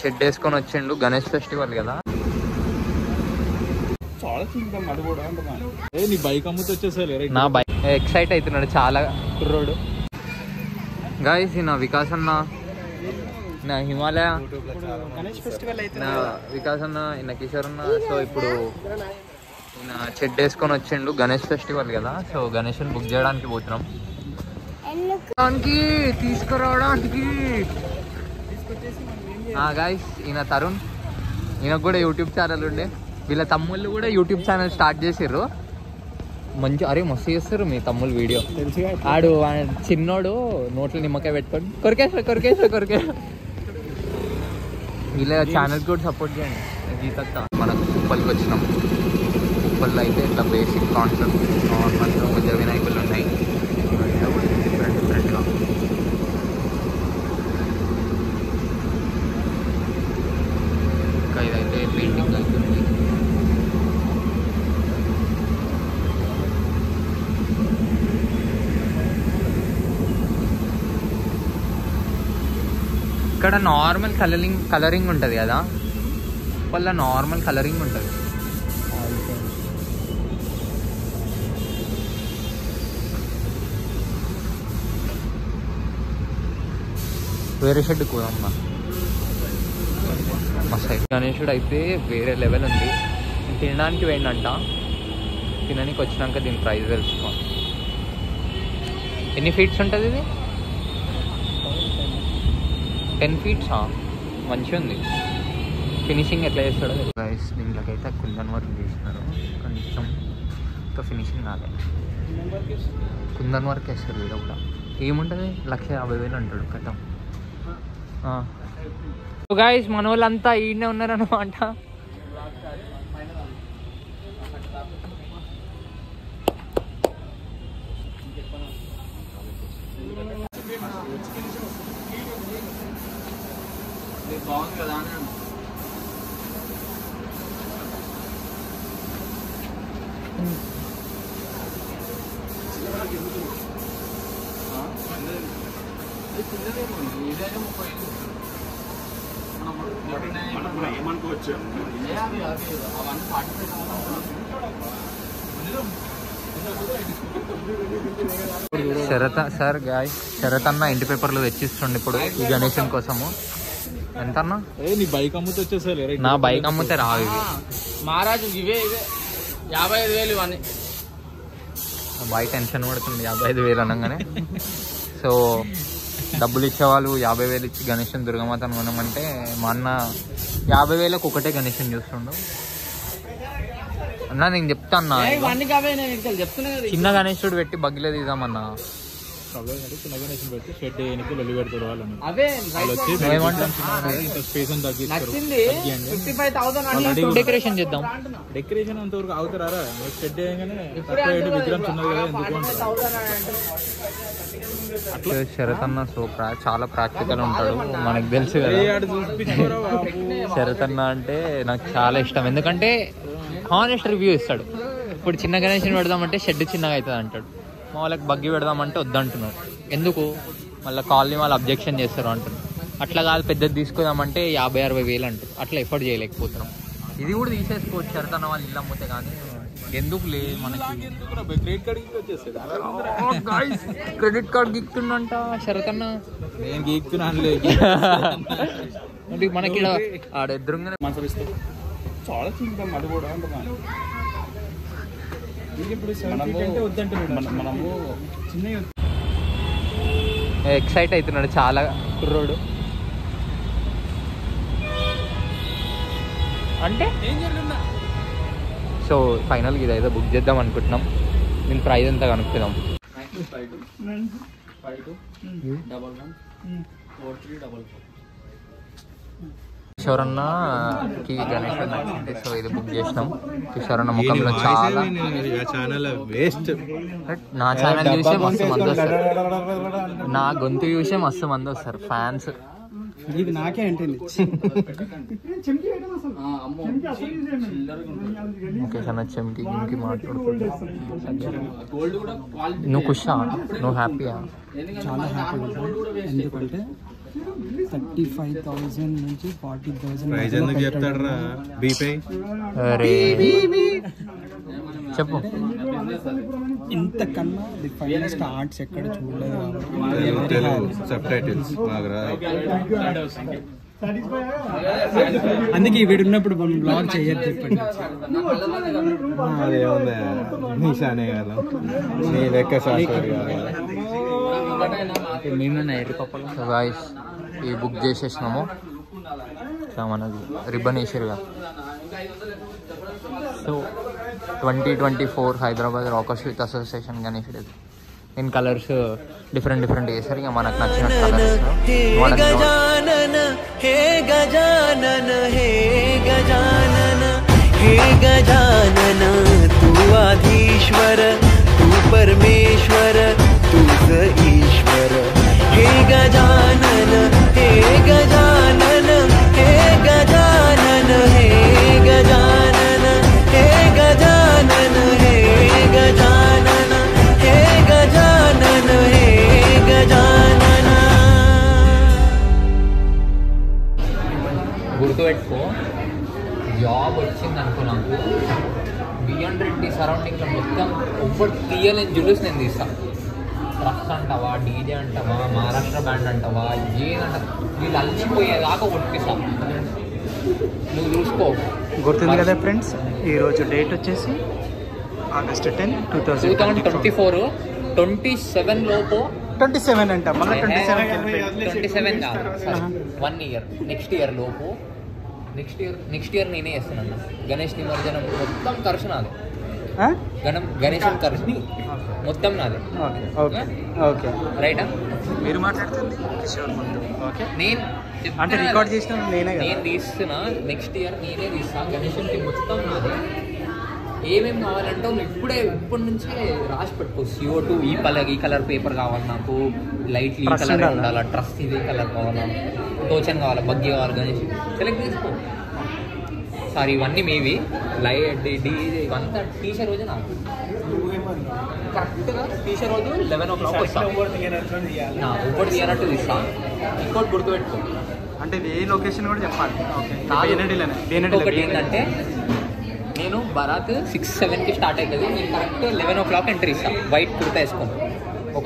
చెడ్డ వేసుకొని వచ్చిండు, గణేష్ ఫెస్టివల్ కదా. నీ బైక్ అమ్ముతూ వచ్చేసరి నా బైక్ ఎక్సైట్ అవుతున్నాడు చాలా కుర్రోడు. గాయస్ నా వికాస్ అన్న, నా హిమాలయ, నా వికాస్ అన్న, నా కిషోర్ అన్న. సో ఇప్పుడు నా చెడ్డ వేసుకొని వచ్చిండు, గణేష్ ఫెస్టివల్ కదా. సో గణేష్ని బుక్ చేయడానికి పోతున్నాం, తీసుకురావడానికి. గాయస్ ఈయన తరుణ్, ఈయనకు కూడా యూట్యూబ్ ఛానల్ ఉండే. వీళ్ళ తమ్ముళ్ళు కూడా యూట్యూబ్ ఛానల్ స్టార్ట్ చేసిర్రు. మంచి అరే మస్తు చేస్తారు మీ తమ్ముళ్ళు వీడియో. ఆడు చిన్నోడు నోట్లో నిమ్మకాయ పెట్టుకోండి, కొరికేస్తా. వీళ్ళ ఛానల్ కూడా సపోర్ట్ చేయండి. గీతక్క మనకు ఉప్పల్కి వచ్చినాం. ఉప్పల్లో అయితే ఇట్లా బేసిక్ కాన్సెప్ట్ నార్మల్గా మధ్య వినాయకులు ఉన్నాయి, డిఫరెంట్గా. ఇంకా ఇదైతే పెయింటింగ్ అవుతుంది. ఇక్కడ నార్మల్ కలరింగ్ ఉంటుంది కదా, వాళ్ళ నార్మల్ కలరింగ్ ఉంటుంది. వేరే షెడ్ కూదమ్మా మా సైడ్. గణేశుడు అయితే వేరే లెవెల్ ఉంది. తినడానికి వేయండంట, తినడానికి వచ్చినాక దీని ప్రైస్ తెలుసుకోండి. ఎన్ని ఫీట్స్ ఉంటుంది ఇది? 10 feet. మంచిగా ఉంది. ఫినిషింగ్ ఎట్లా చేస్తాడో గైస్. దీంట్లోకైతే కుందన్ వర్క్ చేస్తున్నారు, కొంచెం ఇంకా ఫినిషింగ్ కాలేదు. కుందన్ వర్క్ వేస్తారు వీడు కూడా. ఏముంటుంది 1,50,000 అంటాడు కథం. గైస్ మన వాళ్ళంతా ఈడనే ఉన్నారన్నమాట. బాగుంది కదా అని ఏమనుకోవచ్చు. సార్ గాయ్ శరత్ అన్న ఇంటి పేపర్లు తెచ్చిస్తుండే ఇప్పుడు ఈ గణేశన్ కోసము. ఎంత అన్నా? నీ బైక్ అమ్ముతూ వచ్చేసరి. నా బైక్ అమ్ముతే రావు ఇవి. మహారాజు ఇవే 55,000 ఇవన్నీ. బాయ్ టెన్షన్ పడుతుంది 55,000 అనగానే. సో డబ్బులు ఇచ్చేవాళ్ళు 50,000 ఇచ్చి గణేశన్ దుర్గమాతను కొనమంటే మా అన్న 50,000కి ఒకటే గణేశన్ చూస్తుండు. అన్నా నేను చెప్తా అన్నా, చిన్న గణేశుడు పెట్టి బగ్గిలో తీద్దామన్నా. చిన్న గణేశం పెట్టి షెడ్ వేయడానికి లొల్లి పెడతారు వాళ్ళని. డెకరేషన్ చేద్దాం. డెకరేషన్ అంతవరకు అవుతారా? షెడ్ వేయగానే విగ్రహం చిన్నది కదా ఎందుకు అట్లా. శరత్ అన్న సో చాలా ప్రాక్టికల్ ఉంటాడు, మనకు తెలుసు కదా. శరత్ అన్న అంటే నాకు చాలా ఇష్టం, ఎందుకంటే హానెస్ట్ రివ్యూ ఇస్తాడు. ఇప్పుడు చిన్న గణేశం పెడదామంటే షెడ్ చిన్నగా అవుతుంది అంటాడు, మా వాళ్ళకి బగ్గి పెడదామంటే వద్దంటున్నాడు. ఎందుకు మళ్ళీ కాలనీ వాళ్ళు అబ్జెక్షన్ చేస్తారు అంటున్నారు. అట్లా కాదు పెద్దది తీసుకుందామంటే 50,000-60,000 అంటారు. అట్లా ఎఫర్ట్ చేయలేకపోతున్నాం. ఇది కూడా తీసేసుకోవచ్చు శరత్ అన్న వాళ్ళు ఇల్లు అమ్ముతే, కానీ ఎందుకు లే మనకి క్రెడిట్ కార్డ్ గీక్తుండంట శరత్ అన్న. నేను గీక్తున్నాను మనకి ఆడ ఎదురుగానే చాలా చింతం అది కూడా అంటున్నాను. మనము చిన్న ఎక్సైట్ అవుతున్నాడు చాలా కుర్రోడు. అంటే సో ఫైనల్గా ఇదైతే బుక్ చేద్దాం అనుకుంటున్నాం. దీని ప్రైస్ ఎంత కనుక్కుందాం. కిషోర్ అన్నకి గణేష్ నచ్చింది, సో ఇది బుక్ చేసినాం. కిషోర్ అన్న ముఖంలో చాలా నా ఛానల్ చూసే మస్తు మంది వస్తారు, నా గొంతు చూసే మస్తు మంది వస్తారు ఫ్యాన్స్. ఇది నాకే అంటే చెంకి గింకి మాట్లాడుకుంటా. నువ్వు ఖుషా? నువ్వు హ్యాపీయా? చాలా హ్యాపీ. ఎందుకంటే 35,000 నుంచి 40,000 ప్రైజ్ ఎందుకు చెప్తాడు రా బీపై అరే చెప్పు. ఇంతకన్నా ది ఫైనెస్ట్ ఆర్ట్స్ ఎక్కడ చూడలేదు కాబట్టి సబ్ టైటిల్స్ అందుకే వీడు ఉన్నప్పుడు మనం బ్లాగ్ చేయొద్దు చెప్పండి. అదేముంది నిషానే కదా నీ లెక్క సో గాయ్స్ ఈ బుక్ చేసేసినాము. ఇట్లా మనది రిబ్బన్ వేసారుగా. So 2024 Hyderabad Rockers Youth Association Ganesh in colours different వేసారు. ఇక మనకు నచ్చిన కలర్స్. గజానన హే గజానన హే గజానన హే గజానన తూ ఆధీశ్వర తూ పరమేశ్వర తూ స ఈశ్వర హే గజానన హే గజానన హే గజానన హే గజానన హే గజానన హే గజానన హే గజానన హే గజానన. గుర్తుపెట్టుకో, జాబ్ వచ్చింది అనుకో నాకు బియాండ్ రెడ్డి సరౌండింగ్లో మొత్తం ఒక్కటి తీయలేని జులుస్ నేను తీస్తాను. ట్రక్స్ అంటావా, డీజే అంటావా, మహారాష్ట్ర బ్యాండ్ అంటావా, ఏదంటావా, వీళ్ళు అల్లిపోయేదాకా కొట్టిస్తాను. నువ్వు చూసుకో. గుర్తుంది కదా ఫ్రెండ్స్, ఈరోజు డేట్ వచ్చేసి August 10, 2024. 27 లోపు 27 అంట. మళ్ళీ 27 కాదు, 1 ఇయర్. నెక్స్ట్ ఇయర్ నేనే చేస్తున్నాను. గణేష్ నిమజ్జనం మొత్తం ఖర్చు నాదే. గణేష్ ఖర్చు మొత్తం నాదే. ఓకే రైటా? మీరు మాట్లాడుతుంది ఓకే. నేను అంటే రికార్డ్ చేసిన నేనే కదా. నేను తీస్తున్నా. నెక్స్ట్ ఇయర్ నేనే తీస్తా. గణేషునికి మొత్తం నాదే. ఏమేమి కావాలంటే ఇప్పటి నుంచే రాసి పెట్టుకో. CO2 ఈ కలర్ పేపర్ కావాలి నాకు, లైట్ ఈ కలర్ ఉండాలా, ట్రస్ట్ ఇదే కలర్ కావాలా, టోచన్ కావాలా, బగ్గి కావాలి, గణేష్ సెలెక్ట్ చేసుకో. సారీ, ఇవన్నీ మేవి. లైట్ ఇవంతా టీచర్ రోజు నాకు కరెక్ట్గా టీచర్ రోజు 11 o'clock వస్తాను. ఒకటి తీయనట్టు తీస్తా. ఇంకోటి గుర్తుపెట్టుకో, అంటే ఏ లొకేషన్ కూడా చెప్పాలి. ఒకటి ఏంటంటే నేను బరాత్ 6-7కి స్టార్ట్ అవుతుంది. నేను కరెక్ట్ 11 o'clock ఎంట్రీ ఇస్తాను. వైట్ కుర్తా వేసుకోను. ఒక